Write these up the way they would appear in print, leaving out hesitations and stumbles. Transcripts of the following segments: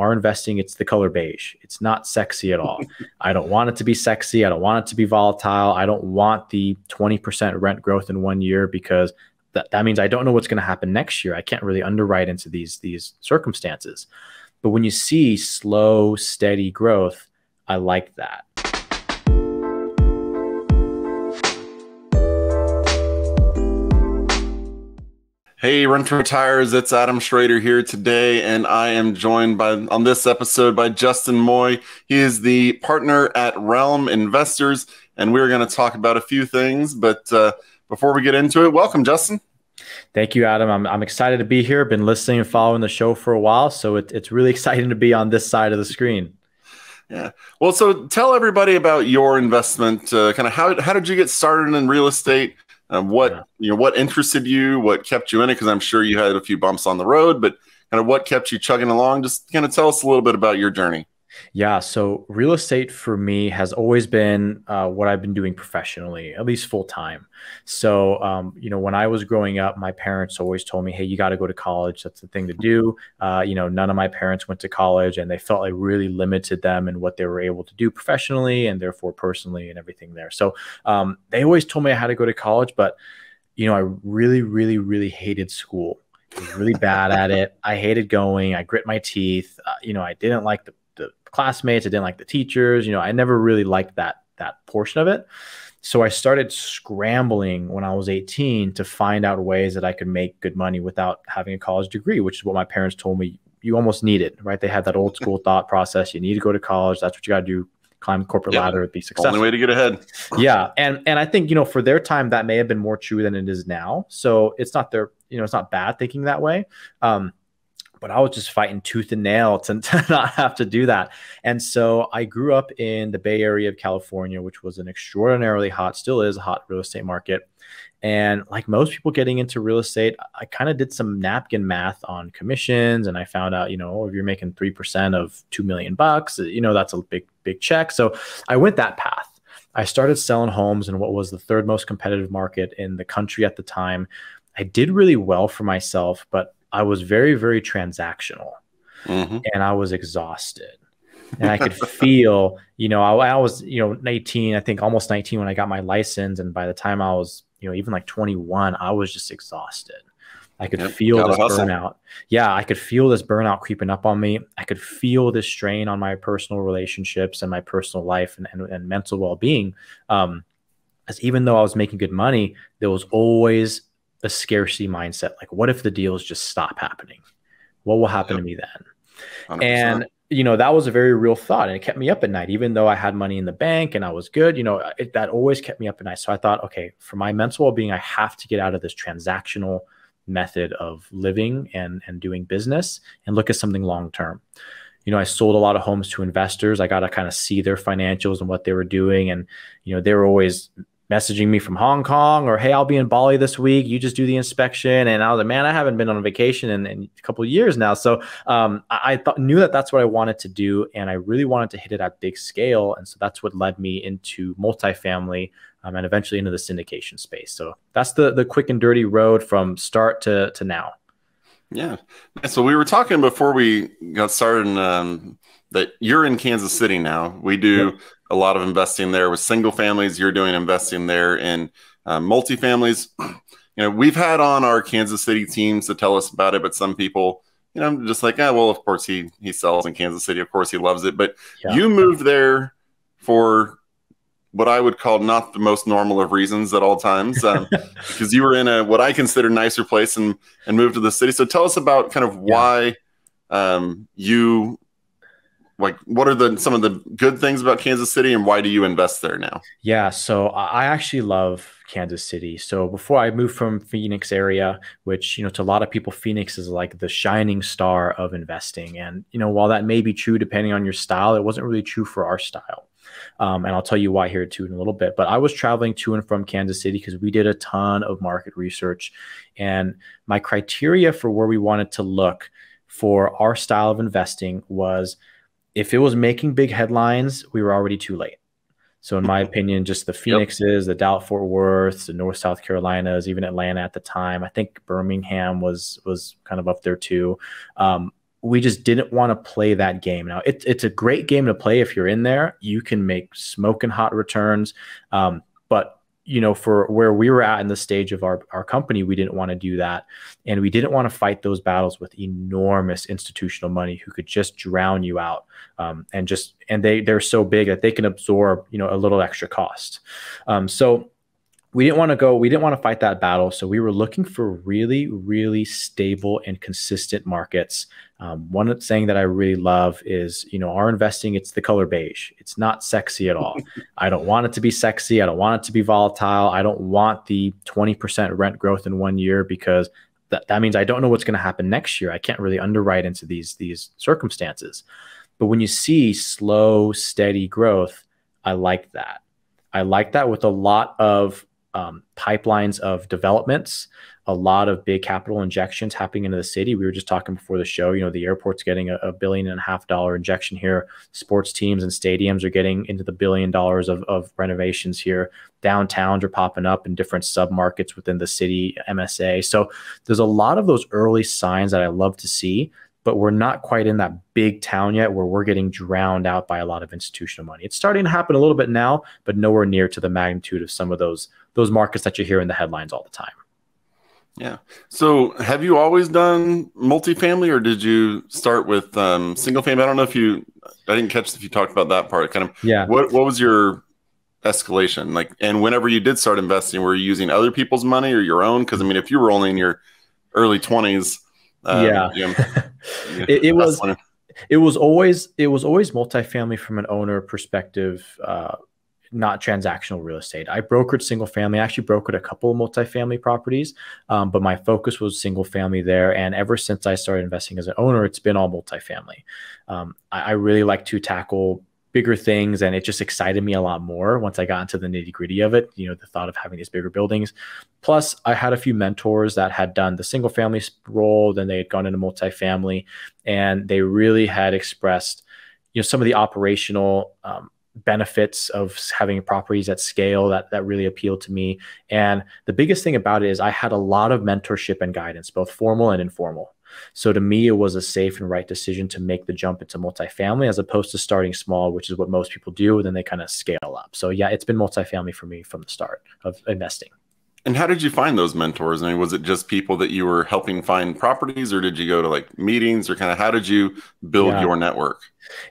are investing, it's the color beige. It's not sexy at all. I don't want it to be sexy. I don't want it to be volatile. I don't want the 20% rent growth in 1 year, because that means I don't know what's going to happen next year. I can't really underwrite into these circumstances. But when you see slow, steady growth, I like that. Hey, Rent to Retires, it's Adam Schrader here today, and I am joined on this episode by Justin Moy. He is the partner at Realm Investors, and we're going to talk about a few things. But before we get into it, welcome, Justin. Thank you, Adam. I'm excited to be here. Been listening and following the show for a while, so it's really exciting to be on this side of the screen. Yeah. Well, so tell everybody about your investment. Kind of how did you get started in real estate? What interested you? What kept you in it? Because I'm sure you had a few bumps on the road, but kind of what kept you chugging along? Just kind of tell us a little bit about your journey. Yeah, so real estate for me has always been what I've been doing professionally, at least full time. So, when I was growing up, my parents always told me, hey, you got to go to college. That's the thing to do. None of my parents went to college, and they felt like really limited them in what they were able to do professionally and therefore personally and everything there. So they always told me I had to go to college, but, I really, really, really hated school. I was really bad at it. I hated going. I grit my teeth. I didn't like the classmates. I didn't like the teachers. I never really liked that portion of it. So I started scrambling when I was 18 to find out ways that I could make good money without having a college degree, which is what my parents told me you almost need it, right? They had that old school thought process. You need to go to college. That's what you got to do. Climb the corporate ladder, be successful. Only way to get ahead. Yeah. And I think, for their time, that may have been more true than it is now. So it's not it's not bad thinking that way. But I was just fighting tooth and nail to not have to do that. And so I grew up in the Bay Area of California, which was an extraordinarily still is a hot real estate market. And like most people getting into real estate, I kind of did some napkin math on commissions. And I found out, if you're making 3% of $2 million, that's a big check. So I went that path. I started selling homes in what was the third most competitive market in the country at the time. I did really well for myself, but I was very, very transactional, and I was exhausted, and I could feel, I was, 18, I think almost 19 when I got my license. And by the time I was, even like 21, I was just exhausted. I could feel this burnout. Yeah. I could feel this burnout creeping up on me. I could feel this strain on my personal relationships and my personal life and mental well-being. As even though I was making good money, there was always a scarcity mindset. Like, what if the deals just stop happening? What will happen to me then? 100%. And, that was a very real thought, and it kept me up at night, even though I had money in the bank and I was good, that always kept me up at night. So I thought, okay, for my mental well-being, I have to get out of this transactional method of living and doing business and look at something long-term. I sold a lot of homes to investors. I got to kind of see their financials and what they were doing. And, they were always messaging me from Hong Kong, or, hey, I'll be in Bali this week. You just do the inspection. And I was like, man, I haven't been on a vacation in a couple of years now. So I knew that that's what I wanted to do. And I really wanted to hit it at big scale. And so that's what led me into multifamily and eventually into the syndication space. So that's the quick and dirty road from start to now. Yeah. So we were talking before we got started that you're in Kansas City now. We do a lot of investing there with single families. You're doing investing there in multifamilies. We've had on our Kansas City teams to tell us about it, but some people, just like, well, of course he sells in Kansas City. Of course he loves it. But you moved there for what I would call not the most normal of reasons at all times, because you were in what I consider nicer place and moved to the city. So tell us about kind of why you, like, what are some of the good things about Kansas City, and why do you invest there now? Yeah, so I actually love Kansas City. So before I moved from Phoenix area, which, to a lot of people, Phoenix is like the shining star of investing. And, while that may be true depending on your style, it wasn't really true for our style. And I'll tell you why here too in a little bit. But I was traveling to and from Kansas City because we did a ton of market research. And my criteria for where we wanted to look for our style of investing was, if it was making big headlines, we were already too late. So in my opinion, just the Phoenixes, the Dallas-Fort Worth, the North South Carolinas, even Atlanta at the time, I think Birmingham was kind of up there too. we just didn't want to play that game. Now it's a great game to play. If you're in there, you can make smoking hot returns. But for where we were at in the stage of our company, we didn't want to do that. And we didn't want to fight those battles with enormous institutional money who could just drown you out. And they're so big that they can absorb, a little extra cost. So we didn't want to fight that battle. So we were looking for really, really stable and consistent markets. One saying that I really love is, our investing, it's the color beige. It's not sexy at all. I don't want it to be sexy. I don't want it to be volatile. I don't want the 20% rent growth in 1 year, because that means I don't know what's going to happen next year. I can't really underwrite into these circumstances. But when you see slow, steady growth, I like that. I like that with a lot of pipelines of developments, a lot of big capital injections happening into the city. We were just talking before the show, the airport's getting $1.5 billion injection here. Sports teams and stadiums are getting into the $1 billion of renovations here. Downtowns are popping up in different submarkets within the city MSA. So there's a lot of those early signs that I love to see, but we're not quite in that big town yet where we're getting drowned out by a lot of institutional money. It's starting to happen a little bit now, but nowhere near to the magnitude of some of those markets that you hear in the headlines all the time. Yeah. So have you always done multifamily, or did you start with single family? I don't know I didn't catch if you talked about that part. Kind of, yeah. What was your escalation like? And whenever you did start investing, were you using other people's money or your own? Because if you were only in your early 20s, it was always multifamily from an owner perspective, not transactional real estate. I brokered single family. I actually brokered a couple of multifamily properties, but my focus was single family there. And ever since I started investing as an owner, it's been all multifamily. I really like to tackle bigger things, and it just excited me a lot more once I got into the nitty gritty of it, the thought of having these bigger buildings. Plus, I had a few mentors that had done the single family role, then they had gone into multifamily, and they really had expressed, some of the operational benefits of having properties at scale that really appealed to me. And the biggest thing about it is I had a lot of mentorship and guidance, both formal and informal. So to me, it was a safe and right decision to make the jump into multifamily as opposed to starting small, which is what most people do. And then they kind of scale up. So yeah, it's been multifamily for me from the start of investing. And how did you find those mentors? Was it just people that you were helping find properties, or did you go to meetings, or kind of how did you build your network?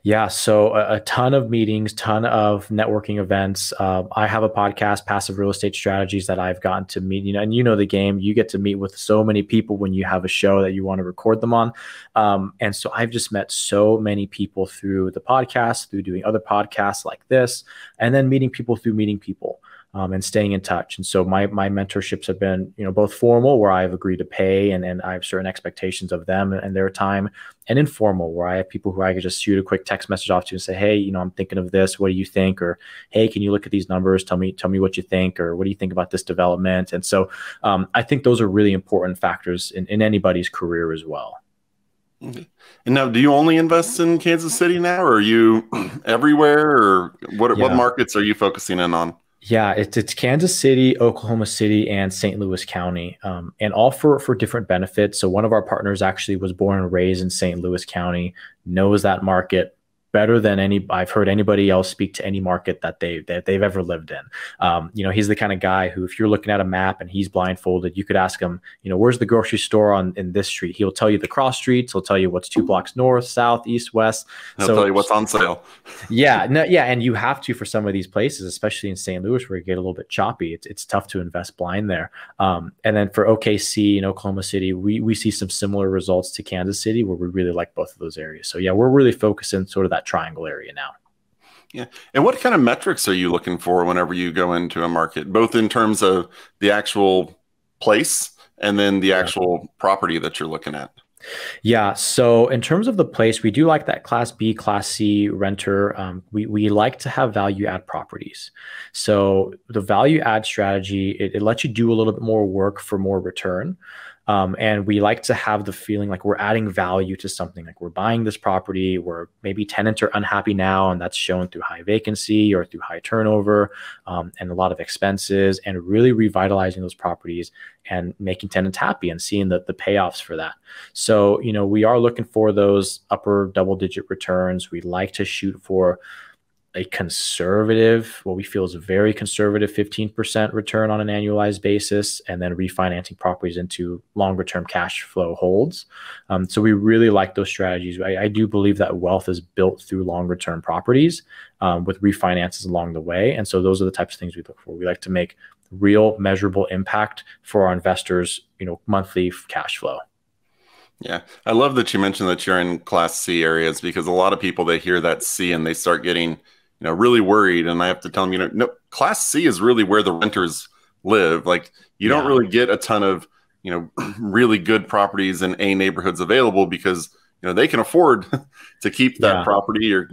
Yeah. So a ton of meetings, ton of networking events. I have a podcast, Passive Real Estate Strategies, that I've gotten to meet, and the game, you get to meet with so many people when you have a show that you want to record them on. And so I've just met so many people through the podcast, through doing other podcasts like this, and then meeting people through meeting people. And staying in touch. And so my mentorships have been, both formal, where I've agreed to pay and I have certain expectations of them and their time, and informal, where I have people who I could just shoot a quick text message off to and say, hey, I'm thinking of this. What do you think? Or, hey, can you look at these numbers? Tell me what you think, or what do you think about this development? And so I think those are really important factors in anybody's career as well. Okay. And now, do you only invest in Kansas City now, or are you everywhere, or what markets are you focusing in on? Yeah, it's Kansas City, Oklahoma City, and St. Louis County, and all for different benefits. So one of our partners actually was born and raised in St. Louis County, knows that market better than I've heard anybody else speak to any market that they've ever lived in. He's the kind of guy who, if you're looking at a map and he's blindfolded, you could ask him, where's the grocery store in this street? He'll tell you the cross streets. He'll tell you what's 2 blocks north, south, east, west. He'll tell you what's on sale. And you have to for some of these places, especially in St. Louis, where you get a little bit choppy. It's tough to invest blind there. And then for OKC and Oklahoma City, we see some similar results to Kansas City, where we really like both of those areas. So yeah, we're really focusing sort of that triangle area now. Yeah. And what kind of metrics are you looking for whenever you go into a market, both in terms of the actual place and then the actual property that you're looking at? Yeah. So in terms of the place, we do like that Class B, Class C renter. We like to have value add properties. So the value add strategy, it lets you do a little bit more work for more return. And we like to have the feeling like we're adding value to something, like we're buying this property where maybe tenants are unhappy now, and that's shown through high vacancy or through high turnover, and a lot of expenses, and really revitalizing those properties and making tenants happy and seeing the payoffs for that. So, we are looking for those upper double-digit returns. We like to shoot for a conservative, what we feel is a very conservative 15% return on an annualized basis, and then refinancing properties into longer term cash flow holds. So we really like those strategies. I do believe that wealth is built through longer term properties, with refinances along the way. And so those are the types of things we look for. We like to make real measurable impact for our investors, monthly cash flow. Yeah. I love that you mentioned that you're in Class C areas, because a lot of people, they hear that C and they start getting really worried. And I have to tell them, no, Class C is really where the renters live. Like, you don't really get a ton of, really good properties in A neighborhoods available, because, they can afford to keep that property, or,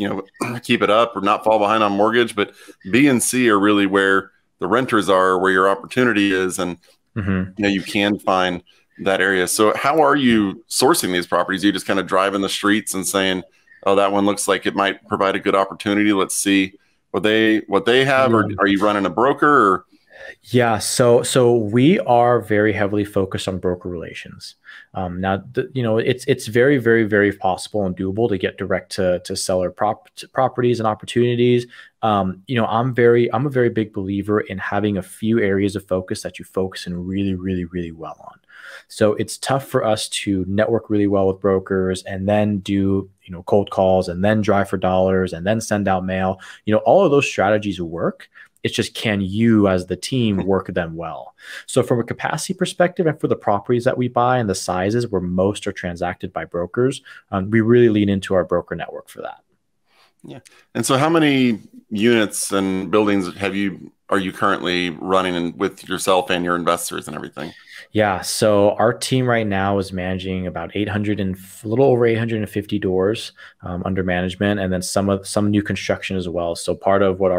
keep it up or not fall behind on mortgage. But B and C are really where the renters are, where your opportunity is. And, you can find that area. So how are you sourcing these properties? You just kind of driving the streets and saying, oh, that one looks like it might provide a good opportunity. Let's see what they have. Or are you running a broker? Or? Yeah, so we are very heavily focused on broker relations. Now, it's very, very, very possible and doable to get direct to seller properties and opportunities. I'm a very big believer in having a few areas of focus that you focus in really, really, really well on. So it's tough for us to network really well with brokers and then do, cold calls and then drive for dollars and then send out mail. All of those strategies work. It's just, can you as the team work them well? So from a capacity perspective, and for the properties that we buy and the sizes where most are transacted by brokers, we really lean into our broker network for that. Yeah. And so how many units and buildings are you currently running with yourself and your investors and everything? Yeah. So our team right now is managing about a little over 850 doors under management, and then some new construction as well. So part of what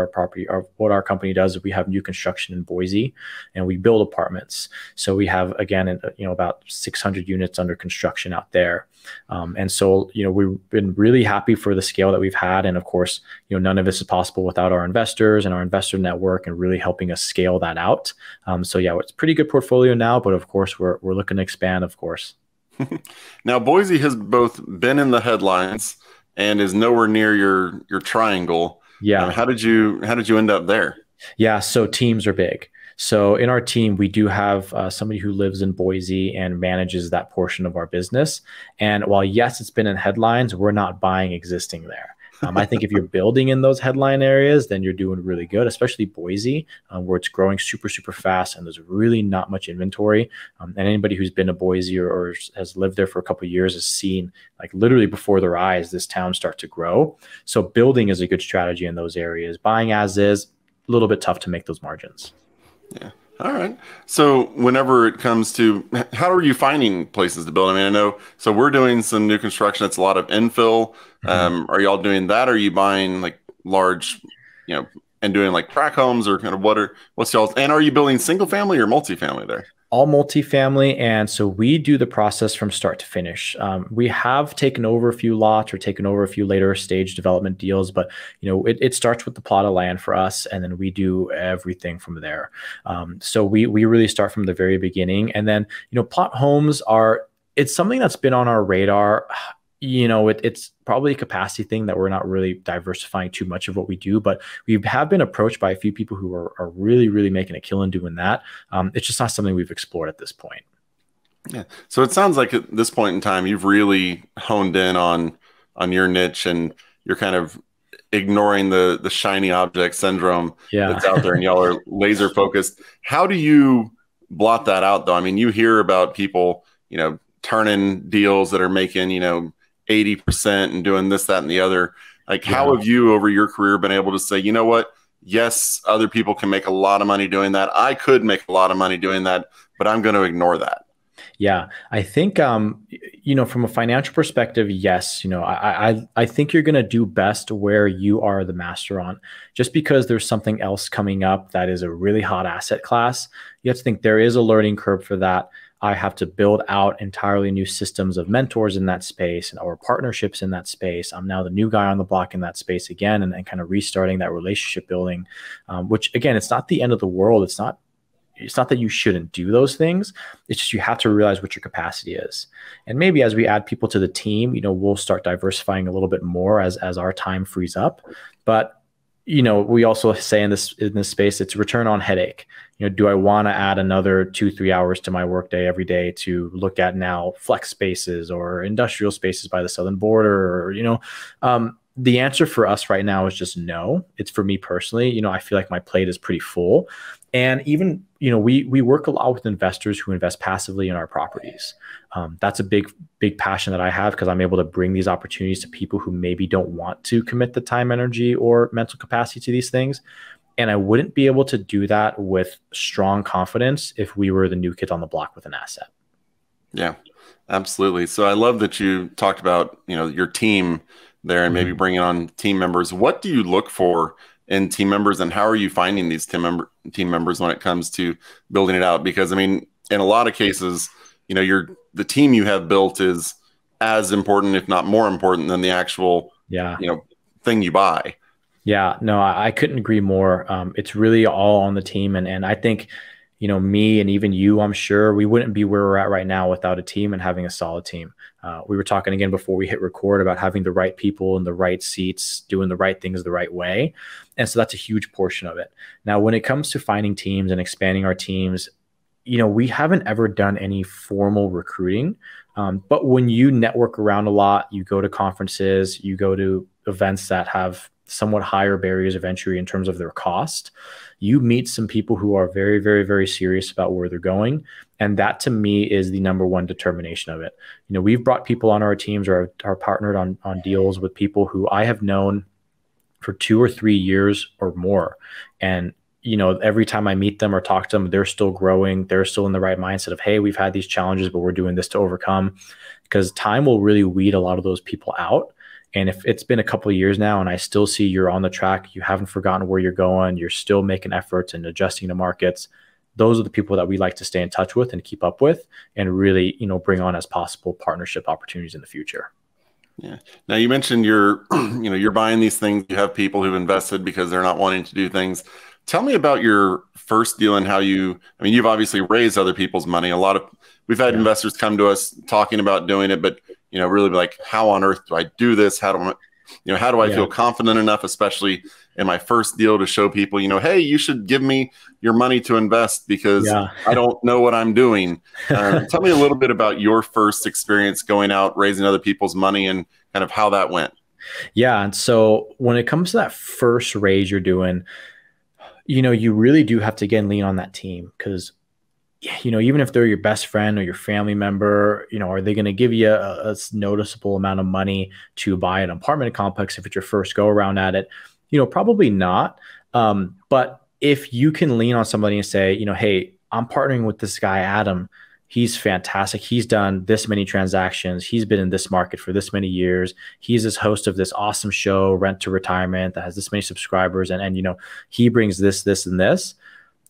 what our company does is we have new construction in Boise, and we build apartments. So we have, again, about 600 units under construction out there. And so, we've been really happy for the scale that we've had. And of course, none of this is possible without our investors and our investor network and really helping us scale that out. So yeah, it's a pretty good portfolio now, but of course we're looking to expand, of course. Now, Boise has both been in the headlines and is nowhere near your triangle. Yeah. How did you end up there? Yeah. So teams are big. So in our team, we do have somebody who lives in Boise and manages that portion of our business. And while, yes, it's been in headlines, we're not buying existing there. I think if you're building in those headline areas, then you're doing really good, especially Boise, where it's growing super, super fast and there's really not much inventory. And anybody who's been to Boise or has lived there for a couple of years has seen, like, literally before their eyes, this town start to grow. So building is a good strategy in those areas. Buying as is, a little bit tough to make those margins. Yeah. All right. So whenever it comes to, how are you finding places to build? I mean, I know, so we're doing some new construction. It's a lot of infill. Are y'all doing that? Or are you buying like large, and doing like tract homes, or kind of what's y'all, and are you building single family or multifamily there? All multifamily. And so we do the process from start to finish. We have taken over a few lots or taken over a few later stage development deals, but it starts with the plot of land for us, and then we do everything from there. So we really start from the very beginning. And then, plot homes it's something that's been on our radar. It's probably a capacity thing that we're not really diversifying too much of what we do, but we have been approached by a few people who are really, really making a killing doing that. It's just not something we've explored at this point. Yeah. So it sounds like at this point in time, you've really honed in on your niche, and you're kind of ignoring the shiny object syndrome that's out there, and y'all are laser focused. How do you blot that out, though? I mean, you hear about people, turning deals that are making, 80% and doing this, that, and the other. Like, how have you over your career been able to say, you know what? Yes, other people can make a lot of money doing that. I could make a lot of money doing that, but I'm going to ignore that. Yeah, I think, from a financial perspective, yes, I think you're going to do best where you are the master on. Just because there's something else coming up that is a really hot asset class, you have to think there is a learning curve for that. I have to build out entirely new systems of mentors in that space and or partnerships in that space. I'm now the new guy on the block in that space again, and kind of restarting that relationship building, which again, it's not the end of the world. It's not that you shouldn't do those things. It's just you have to realize what your capacity is. And maybe as we add people to the team, we'll start diversifying a little bit more as our time frees up. But we also say in this space, it's return on headache. Do I want to add another 2-3 hours to my workday every day to look at now flex spaces or industrial spaces by the southern border? Or, the answer for us right now is just no. It's for me personally. I feel like my plate is pretty full. And even, we work a lot with investors who invest passively in our properties. That's a big passion that I have because I'm able to bring these opportunities to people who maybe don't want to commit the time, energy, or mental capacity to these things. And I wouldn't be able to do that with strong confidence if we were the new kids on the block with an asset. Yeah, absolutely. So I love that you talked about, your team there and maybe bringing on team members. What do you look for in team members, and how are you finding these team members when it comes to building it out? Because I mean, in a lot of cases, the team you have built is as important, if not more important, than the actual thing you buy. Yeah, no, I couldn't agree more. It's really all on the team, and I think me and even you, I'm sure we wouldn't be where we're at right now without a team and having a solid team. We were talking again before we hit record about having the right people in the right seats, doing the right things the right way. And so that's a huge portion of it. Now, when it comes to finding teams and expanding our teams, we haven't ever done any formal recruiting. But when you network around a lot, you go to conferences, you go to events that have somewhat higher barriers of entry in terms of their cost, you meet some people who are very, very, very serious about where they're going. And that to me is the number one determination of it. We've brought people on our teams or are partnered on deals with people who I have known for 2 or 3 years or more. And every time I meet them or talk to them, they're still growing. They're still in the right mindset of, hey, we've had these challenges, but we're doing this to overcome. Because time will really weed a lot of those people out. And if it's been a couple of years now and I still see you're on the track, you haven't forgotten where you're going, you're still making efforts and adjusting to markets, those are the people that we like to stay in touch with and keep up with and really, bring on as possible partnership opportunities in the future. Yeah. Now you mentioned you're buying these things. You have people who've invested because they're not wanting to do things. Tell me about your first deal and how you've obviously raised other people's money. We've had investors come to us talking about doing it, but really like, how on earth do I do this? How do I feel confident enough, especially in my first deal, to show people, hey, you should give me your money to invest because I don't know what I'm doing. Tell me a little bit about your first experience going out, raising other people's money and kind of how that went. Yeah. And so when it comes to that first raise you're doing, you really do have to, again, lean on that team because even if they're your best friend or your family member, are they going to give you a noticeable amount of money to buy an apartment complex if it's your first go around at it? Probably not. But if you can lean on somebody and say, hey, I'm partnering with this guy, Adam. He's fantastic. He's done this many transactions. He's been in this market for this many years. He's this host of this awesome show, Rent to Retirement, that has this many subscribers. And he brings this, and this.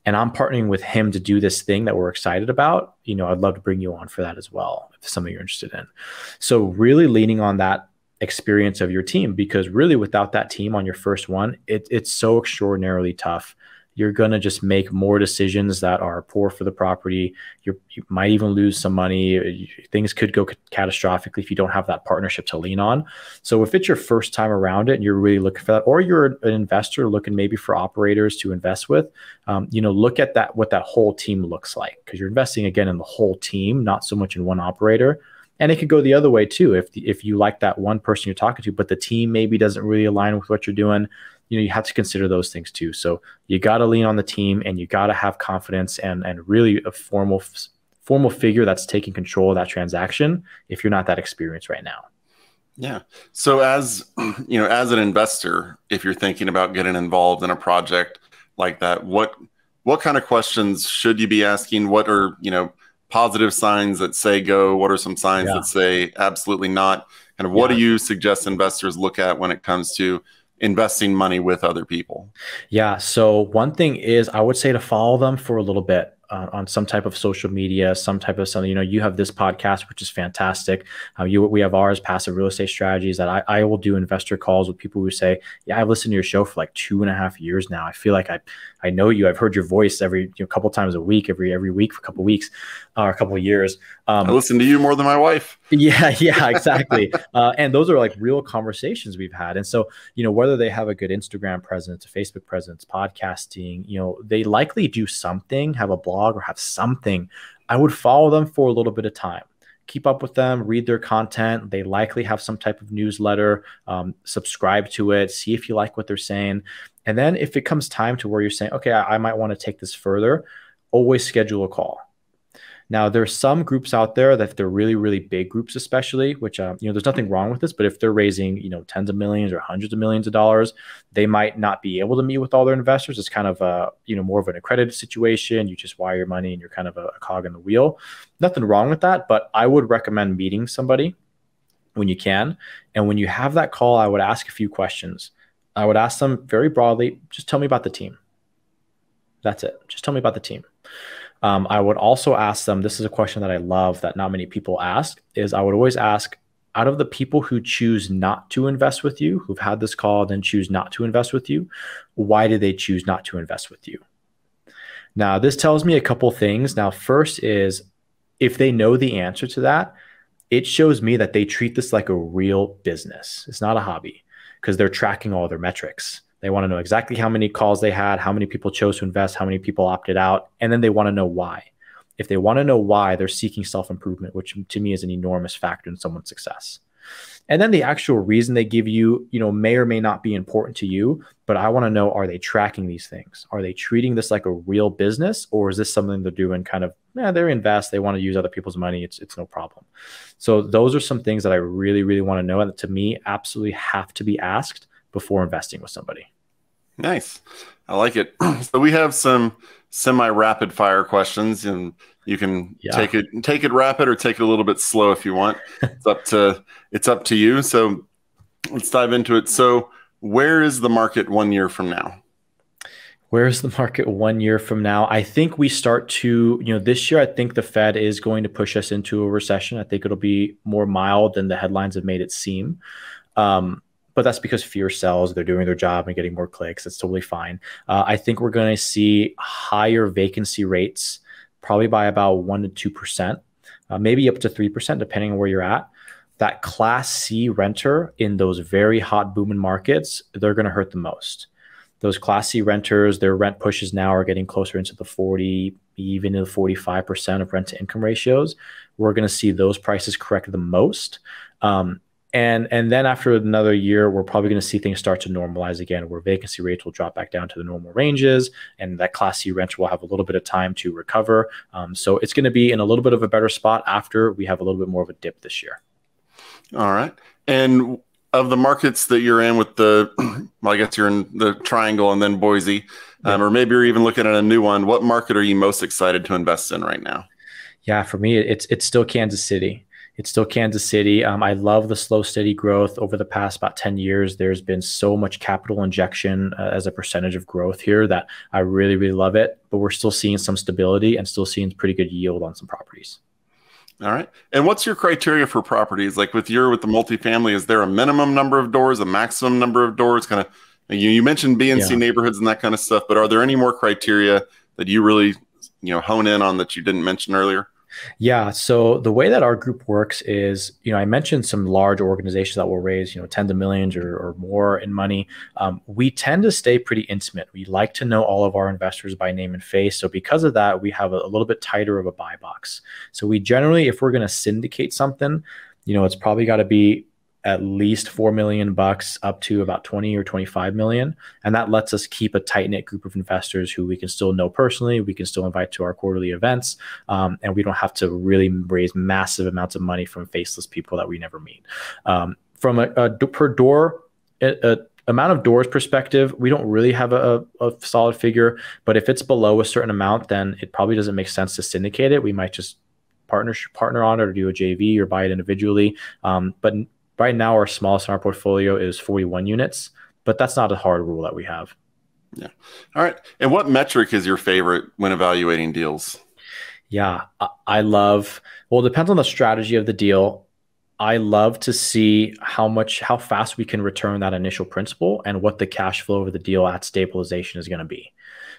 And I'm partnering with him to do this thing that we're excited about. I'd love to bring you on for that as well, if it's something you're interested in. So really leaning on that experience of your team, because really without that team on your first one, it's so extraordinarily tough. You're going to just make more decisions that are poor for the property. You might even lose some money. Things could go catastrophically if you don't have that partnership to lean on. So if it's your first time around it and you're really looking for that, or you're an investor looking maybe for operators to invest with, look at that, what that whole team looks like, because you're investing again in the whole team, not so much in one operator. And it could go the other way too. If you like that one person you're talking to, but the team maybe doesn't really align with what you're doing, you have to consider those things too. So you got to lean on the team and you got to have confidence and really a formal figure that's taking control of that transaction if you're not that experienced right now. Yeah. So as an investor, if you're thinking about getting involved in a project like that, what kind of questions should you be asking? What are, positive signs that say go? What are some signs that say absolutely not? Kind of what do you suggest investors look at when it comes to investing money with other people? Yeah. So one thing is I would say to follow them for a little bit. on some type of social media, some type of something. You have this podcast, which is fantastic. We have ours, Passive Real Estate Strategies, that I will do investor calls with people who say, yeah, I've listened to your show for like 2.5 years now. I feel like I know you. I've heard your voice every couple times a week, every week for a couple of weeks or a couple of years. I listen to you more than my wife. Yeah, exactly. And those are like real conversations we've had. And so, whether they have a good Instagram presence, a Facebook presence, podcasting, they likely do something, have a blog or have something. I would follow them for a little bit of time, keep up with them, read their content. They likely have some type of newsletter, subscribe to it, see if you like what they're saying. And then if it comes time to where you're saying, okay, I might want to take this further, always schedule a call. Now, there's some groups out there that if they're really, really big groups, especially, which, there's nothing wrong with this, but if they're raising, tens of millions or hundreds of millions of dollars, they might not be able to meet with all their investors. It's kind of more of an accredited situation. You just wire your money and you're kind of a cog in the wheel. Nothing wrong with that, but I would recommend meeting somebody when you can. And when you have that call, I would ask a few questions. I would ask them very broadly, just tell me about the team. That's it. Just tell me about the team. I would also ask them, this is a question that I love that not many people ask, is I would always ask, out of the people who choose not to invest with you, who've had this call, then choose not to invest with you, why did they choose not to invest with you? Now, this tells me a couple things. Now, first is if they know the answer to that, it shows me that they treat this like a real business. It's not a hobby because they're tracking all their metrics. They want to know exactly how many calls they had, how many people chose to invest, how many people opted out, and then they want to know why. If they want to know why, they're seeking self-improvement, which to me is an enormous factor in someone's success. And then the actual reason they give you, may or may not be important to you, but I want to know, are they tracking these things? Are they treating this like a real business, or is this something they're doing kind of, they invest, they want to use other people's money, it's no problem. So those are some things that I really, really want to know, and to me, absolutely have to be asked before investing with somebody. Nice. I like it. So we have some semi-rapid fire questions, and you can take it rapid or take it a little bit slow if you want. It's up to you. So let's dive into it. So where is the market 1 year from now? Where's the market 1 year from now? I think we start to, this year, I think the Fed is going to push us into a recession. I think it'll be more mild than the headlines have made it seem. But that's because fear sells. They're doing their job and getting more clicks. It's totally fine. I think we're going to see higher vacancy rates, probably by about 1% to 2%, maybe up to 3%, depending on where you're at. That Class C renter in those very hot booming markets, they're going to hurt the most. Those Class C renters, their rent pushes now are getting closer into the 40, even to the 45% of rent to income ratios. We're going to see those prices correct the most. And then after another year, we're probably going to see things start to normalize again, where vacancy rates will drop back down to the normal ranges, and that Class C renter will have a little bit of time to recover. So it's going to be in a little bit of a better spot after we have a little bit more of a dip this year. All right. And of the markets that you're in with well, I guess you're in the Triangle and then Boise, or maybe you're even looking at a new one. What market are you most excited to invest in right now? Yeah, for me, it's still Kansas City. It's still Kansas City. I love the slow, steady growth over the past about 10 years. There's been so much capital injection as a percentage of growth here that I really, really love it. But we're still seeing some stability and still seeing pretty good yield on some properties. All right. And what's your criteria for properties? Like with the multifamily, is there a minimum number of doors, a maximum number of doors? Kind of, you mentioned B and C neighborhoods and that kind of stuff, but are there any more criteria that you really, hone in on that you didn't mention earlier? Yeah. So the way that our group works is, I mentioned some large organizations that will raise, tens of millions or more in money. We tend to stay pretty intimate. We like to know all of our investors by name and face. So because of that, we have a little bit tighter of a buy box. So we generally, if we're going to syndicate something, it's probably got to be at least $4 million up to about 20 or 25 million. And that lets us keep a tight knit group of investors who we can still know personally. We can still invite to our quarterly events. And we don't have to really raise massive amounts of money from faceless people that we never meet. From a per door, amount of doors perspective, we don't really have a solid figure, but if it's below a certain amount, then it probably doesn't make sense to syndicate it. We might just partner on it or do a JV or buy it individually. But right now, our smallest in our portfolio is 41 units, but that's not a hard rule that we have. Yeah. All right. And what metric is your favorite when evaluating deals? Yeah, I love, well, it depends on the strategy of the deal. I love to see how fast we can return that initial principal and what the cash flow of the deal at stabilization is going to be.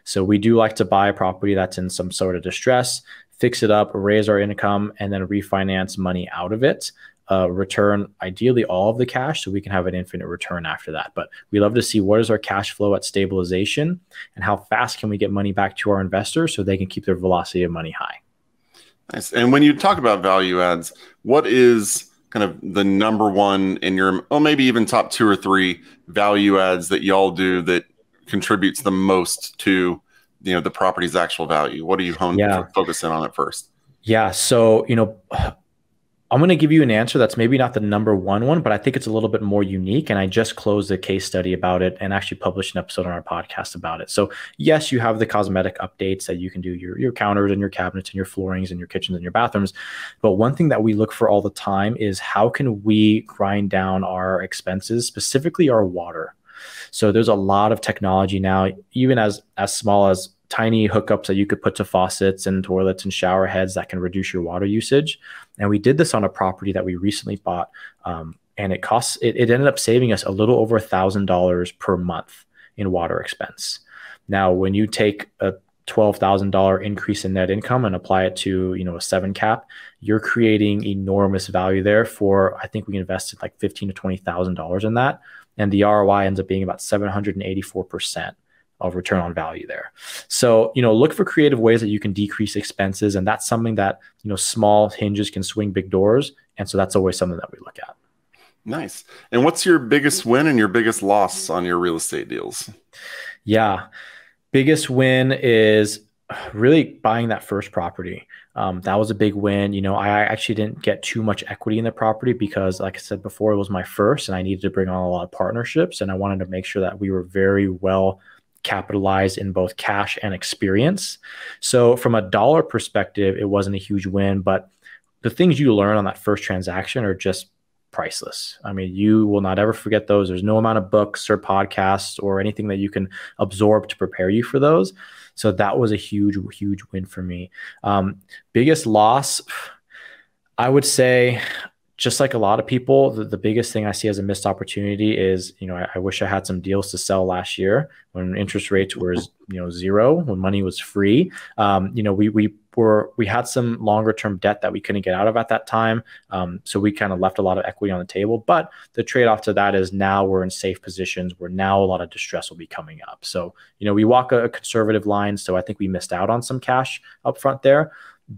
So we do like to buy a property that's in some sort of distress, fix it up, raise our income, and then refinance money out of it. Return ideally all of the cash so we can have an infinite return after that. But we love to see what is our cash flow at stabilization and how fast can we get money back to our investors so they can keep their velocity of money high. Nice. And when you talk about value adds, what is kind of the number one in your, oh, maybe even top two or three value adds that y'all do that contributes the most to, the property's actual value? What do you focus in on at first? Yeah. So, I'm going to give you an answer that's maybe not the number one, but I think it's a little bit more unique. And I just closed a case study about it and actually published an episode on our podcast about it. So yes, you have the cosmetic updates that you can do, your counters and your cabinets and your floorings and your kitchens and your bathrooms. But one thing that we look for all the time is how can we grind down our expenses, specifically our water. So there's a lot of technology now, even as small as tiny hookups that you could put to faucets and toilets and shower heads that can reduce your water usage. And we did this on a property that we recently bought. And it ended up saving us a little over $1,000 per month in water expense. Now, when you take a $12,000 increase in net income and apply it to, a 7 cap, you're creating enormous value there for, I think we invested like $15,000 to $20,000 in that. And the ROI ends up being about 784% of return on value there. So, look for creative ways that you can decrease expenses. And that's something that, small hinges can swing big doors. And so that's always something that we look at. Nice. And what's your biggest win and your biggest loss on your real estate deals? Yeah. Biggest win is really buying that first property. That was a big win. I actually didn't get too much equity in the property because, like I said before, it was my first and I needed to bring on a lot of partnerships. And I wanted to make sure that we were very well capitalized in both cash and experience. So from a dollar perspective, it wasn't a huge win, but the things you learn on that first transaction are just priceless. I mean, you will not ever forget those. There's no amount of books or podcasts or anything that you can absorb to prepare you for those. So that was a huge, huge win for me. Biggest loss, I would say, just like a lot of people, the biggest thing I see as a missed opportunity is, I wish I had some deals to sell last year when interest rates were, zero, when money was free. We had some longer term debt that we couldn't get out of at that time. So we kind of left a lot of equity on the table. But the trade-off to that is now we're in safe positions where now a lot of distress will be coming up. So, we walk a conservative line. So I think we missed out on some cash up front there.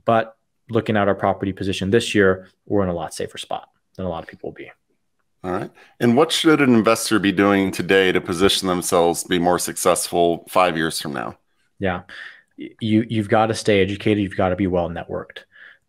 But looking at our property position this year, we're in a lot safer spot than a lot of people will be. All right. And what should an investor be doing today to position themselves to be more successful 5 years from now? Yeah. You've got to stay educated. You've got to be well networked.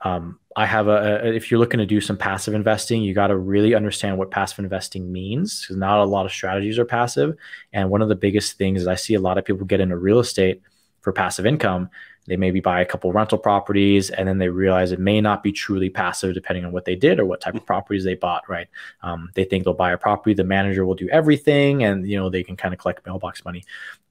If you're looking to do some passive investing, you got to really understand what passive investing means, because not a lot of strategies are passive. And one of the biggest things is I see a lot of people get into real estate for passive income. They maybe buy a couple rental properties and then they realize it may not be truly passive depending on what they did or what type of properties they bought, right? They think they'll buy a property, the manager will do everything and, they can kind of collect mailbox money.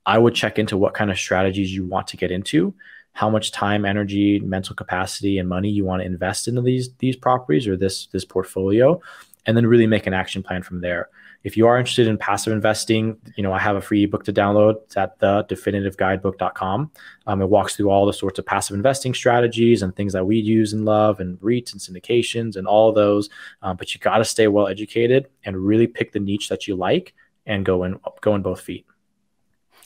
I would check into what kind of strategies you want to get into, how much time, energy, mental capacity, and money you want to invest into these properties or this portfolio, and then really make an action plan from there. If you are interested in passive investing, I have a free ebook to download. It's at thedefinitive.guidebook.com. It walks through all the sorts of passive investing strategies and things that we use and love, and REITs and syndications and all of those. But you got to stay well educated and really pick the niche that you like and go in both feet.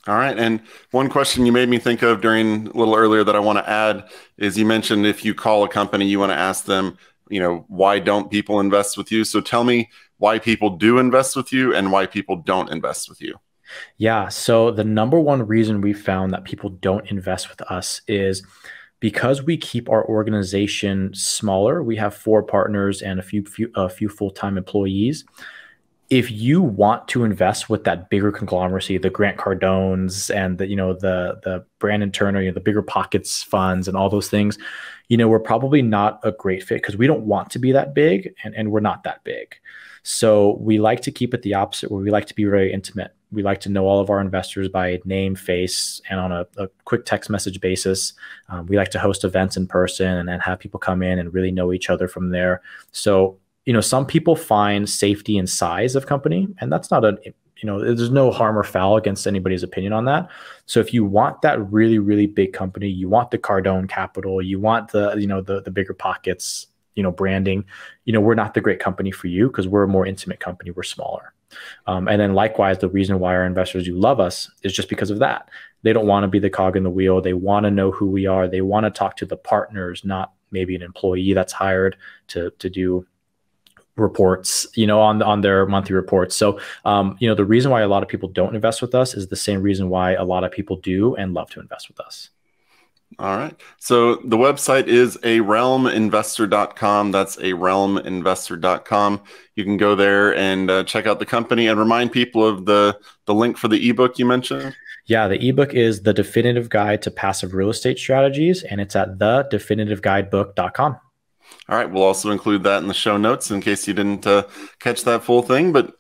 All right. And one question you made me think of during a little earlier that I want to add is you mentioned if you call a company, you want to ask them, why don't people invest with you? So tell me why people do invest with you and why people don't invest with you. Yeah. So the number one reason we found that people don't invest with us is because we keep our organization smaller. We have 4 partners and a few full-time employees. If you want to invest with that bigger conglomeracy, the Grant Cardones and the Brandon Turner, the bigger pockets funds and all those things, we're probably not a great fit because we don't want to be that big and we're not that big. So we like to keep it the opposite, where we like to be very intimate. We like to know all of our investors by name, face, and on a quick text message basis. We like to host events in person and then have people come in and really know each other from there. So, some people find safety in size of company, and that's not there's no harm or foul against anybody's opinion on that. So if you want that really, really big company, you want the Cardone capital, you want the bigger pockets, branding, we're not the great company for you because we're a more intimate company. We're smaller. And then likewise, the reason why our investors do love us is just because of that. They don't want to be the cog in the wheel. They want to know who we are. They want to talk to the partners, not maybe an employee that's hired to do reports, on their monthly reports. So, the reason why a lot of people don't invest with us is the same reason why a lot of people do and love to invest with us. All right. So the website is arealminvestor.com. That's arealminvestor.com. You can go there and check out the company and remind people of the link for the ebook you mentioned. Yeah, the ebook is The Definitive Guide to Passive Real Estate Strategies, and it's at thedefinitiveguidebook.com. All right. We'll also include that in the show notes in case you didn't catch that full thing. But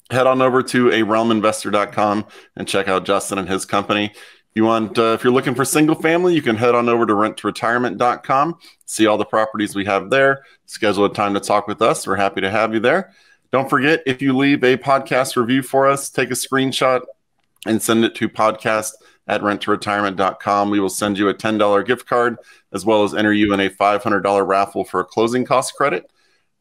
head on over to arealminvestor.com and check out Justin and his company. If you're looking for single family, you can head on over to renttoretirement.com, see all the properties we have there, schedule a time to talk with us. We're happy to have you there. Don't forget, if you leave a podcast review for us, take a screenshot and send it to podcast@renttoretirement.com. We will send you a $10 gift card as well as enter you in a $500 raffle for a closing cost credit.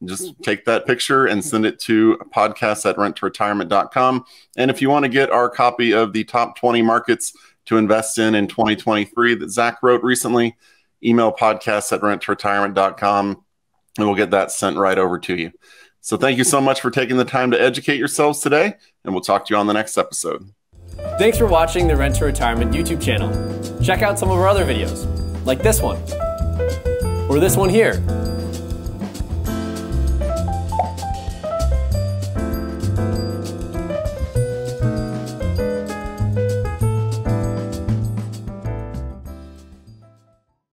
Just take that picture and send it to podcast@renttoretirement.com. And if you want to get our copy of the top 20 markets to invest in 2023 that Zach wrote recently, email podcast@renttoretirement.com and we'll get that sent right over to you. So thank you so much for taking the time to educate yourselves today, and we'll talk to you on the next episode. Thanks for watching the Rent to Retirement YouTube channel. Check out some of our other videos, like this one, or this one here.